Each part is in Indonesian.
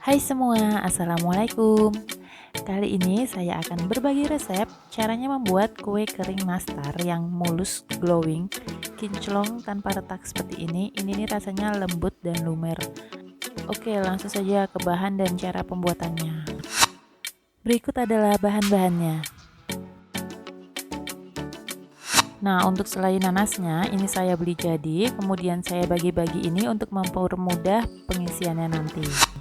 Hai semua, Assalamualaikum. Kali ini saya akan berbagi resep caranya membuat kue kering nastar yang mulus, glowing, kinclong tanpa retak seperti ini. Ini nih rasanya lembut dan lumer. Oke, langsung saja ke bahan dan cara pembuatannya. Berikut adalah bahan-bahannya. Nah, untuk selai nanasnya ini saya beli jadi, kemudian saya bagi-bagi ini untuk mempermudah pengisiannya nanti.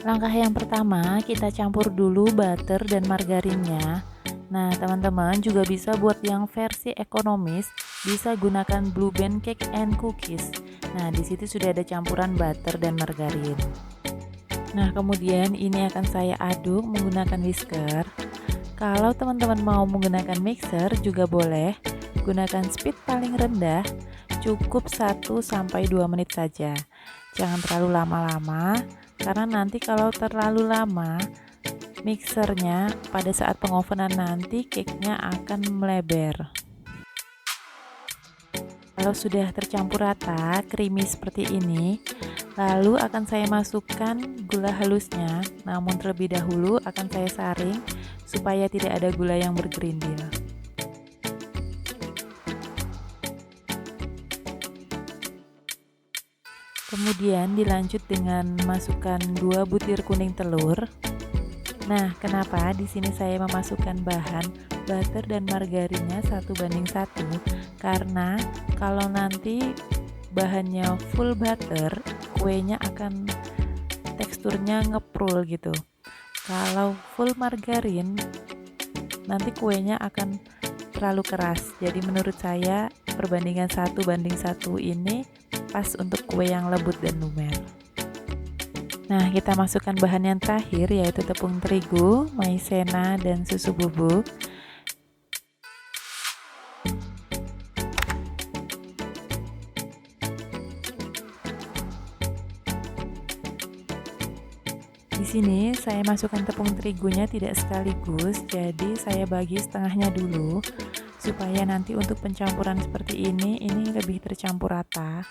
Langkah yang pertama, kita campur dulu butter dan margarinnya. Nah, teman-teman juga bisa buat yang versi ekonomis, bisa gunakan Blue Band Cake and Cookies. Nah, di situ sudah ada campuran butter dan margarin. Nah, kemudian ini akan saya aduk menggunakan whisker. Kalau teman-teman mau menggunakan mixer juga boleh. Gunakan speed paling rendah, cukup 1-2 menit saja. Jangan terlalu lama-lama, karena nanti kalau terlalu lama mixernya pada saat pengovenan nanti cake-nya akan melebar. Kalau sudah tercampur rata, creamy seperti ini, lalu akan saya masukkan gula halusnya, namun terlebih dahulu akan saya saring supaya tidak ada gula yang bergerindil. Kemudian dilanjut dengan masukkan 2 butir kuning telur. Nah, kenapa di sini saya memasukkan bahan butter dan margarinnya 1:1? Karena kalau nanti bahannya full butter, kuenya akan teksturnya ngeprul gitu. Kalau full margarin, nanti kuenya akan terlalu keras. Jadi menurut saya perbandingan 1:1 ini pas untuk kue yang lembut dan lumer. Nah, kita masukkan bahan yang terakhir yaitu tepung terigu, maizena, dan susu bubuk. Di sini saya masukkan tepung terigunya tidak sekaligus, jadi saya bagi setengahnya dulu supaya nanti untuk pencampuran seperti ini lebih tercampur rata.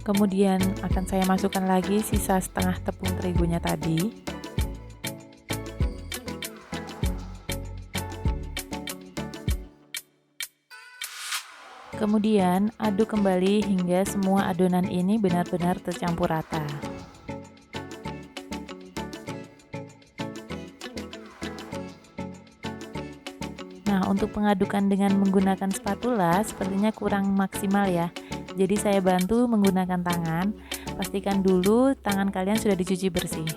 Kemudian akan saya masukkan lagi sisa setengah tepung terigunya tadi. Kemudian aduk kembali hingga semua adonan ini benar-benar tercampur rata. Nah, untuk pengadukan dengan menggunakan spatula sepertinya kurang maksimal ya. Jadi saya bantu menggunakan tangan. Pastikan dulu tangan kalian sudah dicuci bersih.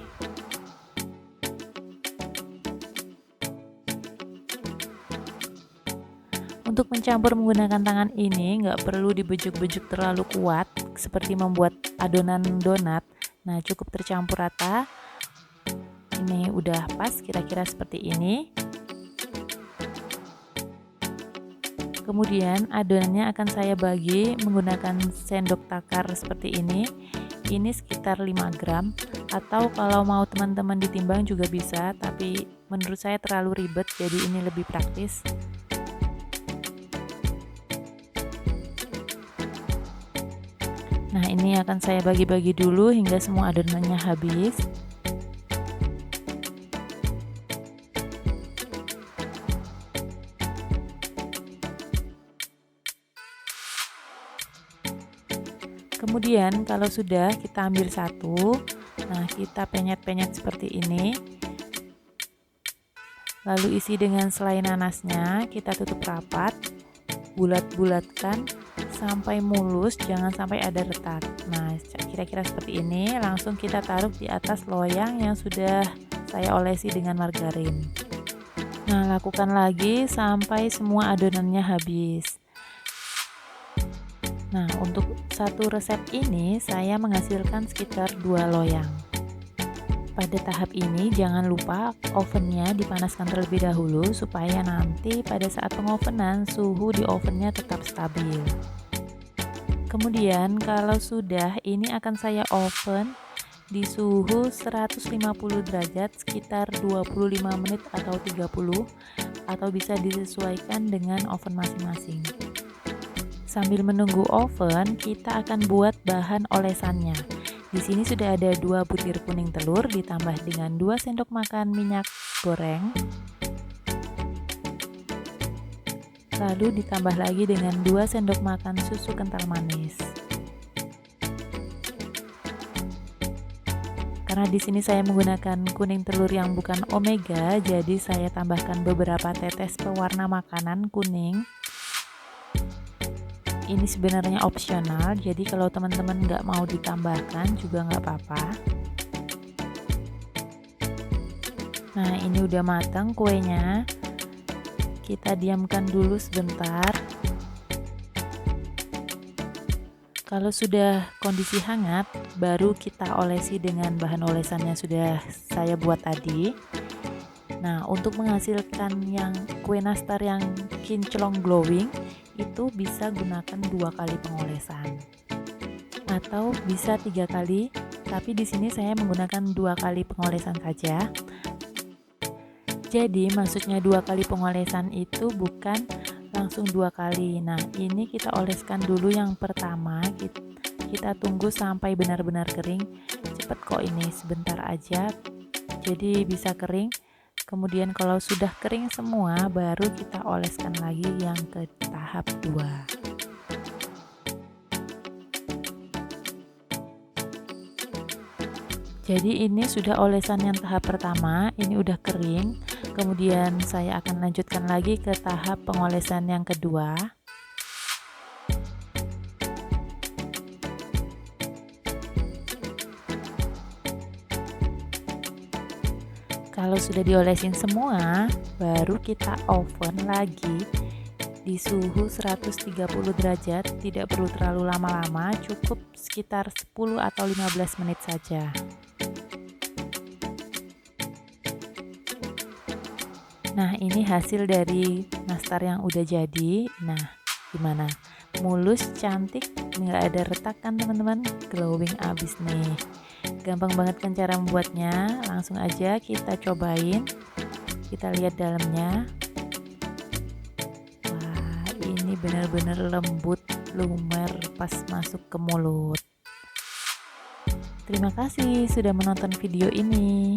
Untuk mencampur menggunakan tangan ini nggak perlu dibujuk-bujuk terlalu kuat seperti membuat adonan donat. Nah, cukup tercampur rata. Ini udah pas kira-kira seperti ini. Kemudian adonannya akan saya bagi menggunakan sendok takar seperti ini. Ini sekitar 5 gram, atau kalau mau teman-teman ditimbang juga bisa, tapi menurut saya terlalu ribet jadi ini lebih praktis. Nah, ini akan saya bagi-bagi dulu hingga semua adonannya habis. Kemudian kalau sudah kita ambil satu, nah kita penyet-penyet seperti ini. Lalu isi dengan selai nanasnya, kita tutup rapat, bulat-bulatkan sampai mulus, jangan sampai ada retak. Nah, kira-kira seperti ini, langsung kita taruh di atas loyang yang sudah saya olesi dengan margarin. Nah, lakukan lagi sampai semua adonannya habis. Nah, untuk satu resep ini saya menghasilkan sekitar 2 loyang. Pada tahap ini jangan lupa ovennya dipanaskan terlebih dahulu supaya nanti pada saat pengovenan suhu di ovennya tetap stabil. Kemudian kalau sudah, ini akan saya oven di suhu 150 derajat sekitar 25 menit atau 30. atau bisa disesuaikan dengan oven masing-masing. Sambil menunggu oven, kita akan buat bahan olesannya. Di sini sudah ada 2 butir kuning telur ditambah dengan 2 sendok makan minyak goreng. Lalu ditambah lagi dengan 2 sendok makan susu kental manis. Karena di sini saya menggunakan kuning telur yang bukan omega, jadi saya tambahkan beberapa tetes pewarna makanan kuning. Ini sebenarnya opsional, jadi kalau teman-teman nggak mau ditambahkan juga nggak apa-apa. Nah, ini udah matang kuenya. Kita diamkan dulu sebentar. Kalau sudah kondisi hangat, baru kita olesi dengan bahan olesan yang sudah saya buat tadi. Nah, untuk menghasilkan yang kue nastar yang kinclong glowing, itu bisa gunakan 2 kali pengolesan. Atau bisa 3 kali, tapi di sini saya menggunakan 2 kali pengolesan saja. Jadi maksudnya 2 kali pengolesan itu bukan langsung 2 kali. Nah, ini kita oleskan dulu yang pertama. Kita tunggu sampai benar-benar kering. Cepet kok ini, sebentar aja. Jadi bisa kering. Kemudian kalau sudah kering semua, baru kita oleskan lagi yang ke tahap 2. Jadi ini sudah olesan yang tahap pertama, ini udah kering. Kemudian saya akan lanjutkan lagi ke tahap pengolesan yang kedua. Kalau sudah diolesin semua, baru kita oven lagi di suhu 130 derajat, tidak perlu terlalu lama-lama, cukup sekitar 10 atau 15 menit saja. Nah, ini hasil dari nastar yang udah jadi. Nah, gimana? Mulus, cantik, nggak ada retak kan teman-teman? Glowing abis nih. Gampang banget kan cara membuatnya. Langsung aja kita cobain. Kita lihat dalamnya. Wah, ini benar-benar lembut, lumer pas masuk ke mulut. Terima kasih sudah menonton video ini.